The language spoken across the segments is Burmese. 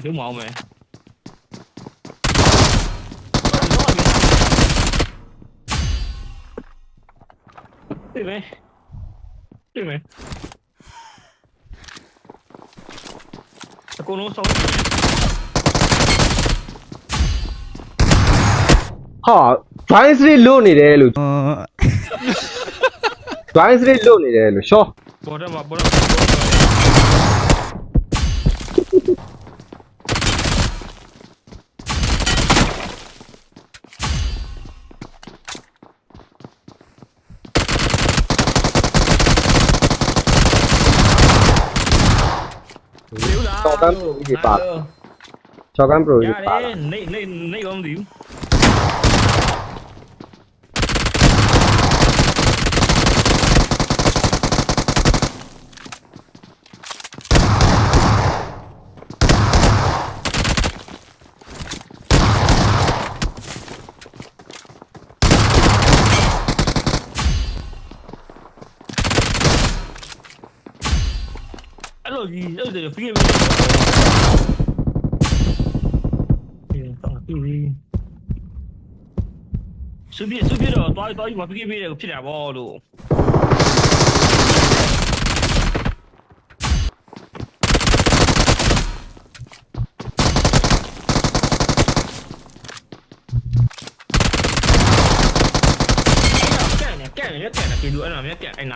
丢毛没？对没？对没？公龙烧。ဟာ drive street လွတ်နေတယ်လို့ drive street လွတ်နေတယ်လို့ရှော့ ပေါ်တယ်မှာပေါ်တယ်溜啦， ရှော့ကန်ပရိုကြီးပါရှော့ကန်ပရိုကြီးပါ ရတယ်နေကောင်းသည်အဲ့လိုကြီးအဲ့ဒါဖိခဲ့ပြီ随便တော့တွားယူမှာဖိခဲ့ပြီတယ်ဖြစ်တာဗောလို့干人家干的给路，人家干哎那。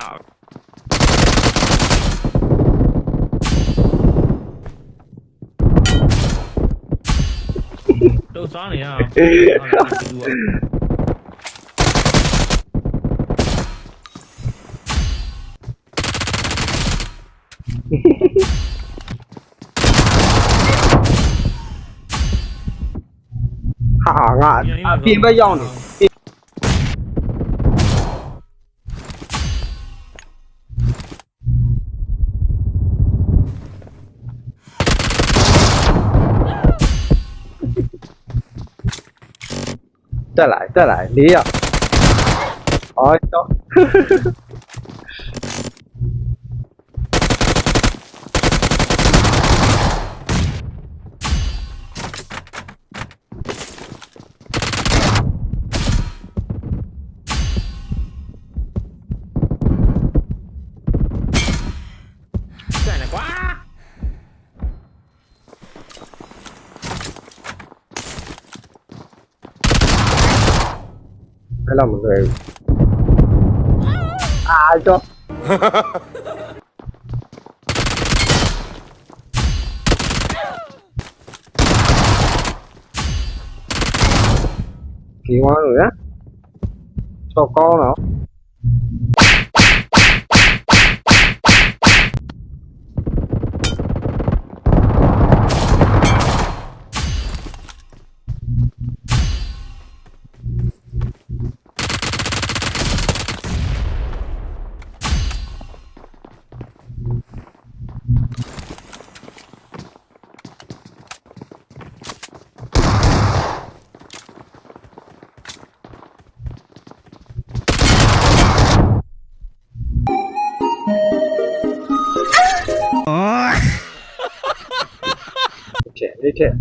都啥呢呀？ဟာငါအပြင်ဘက်ရောက်နေတက်လာ၄ယောက်အော်တော့干的瓜。အဲ့လောက်မလွယ်ဘူးအာတော့ဒီဝါလို့ရတော့ကောင်းတော့လေးထက်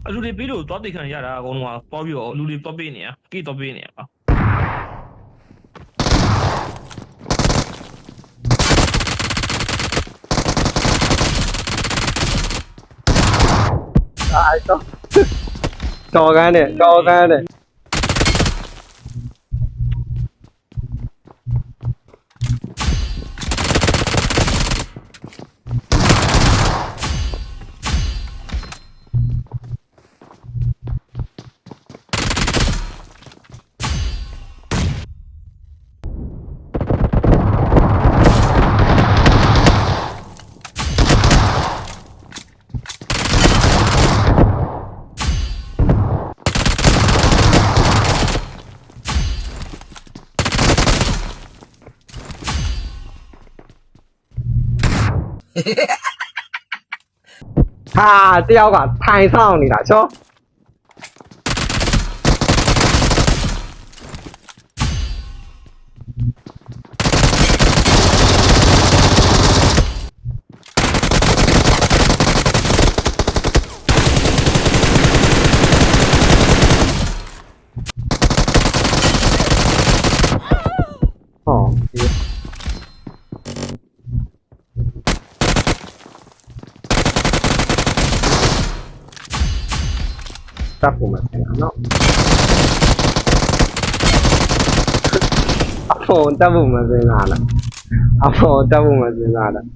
အလူတွေပြီးလို့သွားသိခံရတာအကုန်လုံးကသွားပြီးတော့လူတွေသွားပေးနေရကိသွားပေးနေရပါအာတော့တော်ကန်းနဲ့ဟာတယောက်ကထိုင်ဆောင်နေတာချော တပ်ဖို့မစင်တာနော်အဖေတပ်ဖို့မစင်တာလားအဖေတပ်ဖို့မစင်တာလား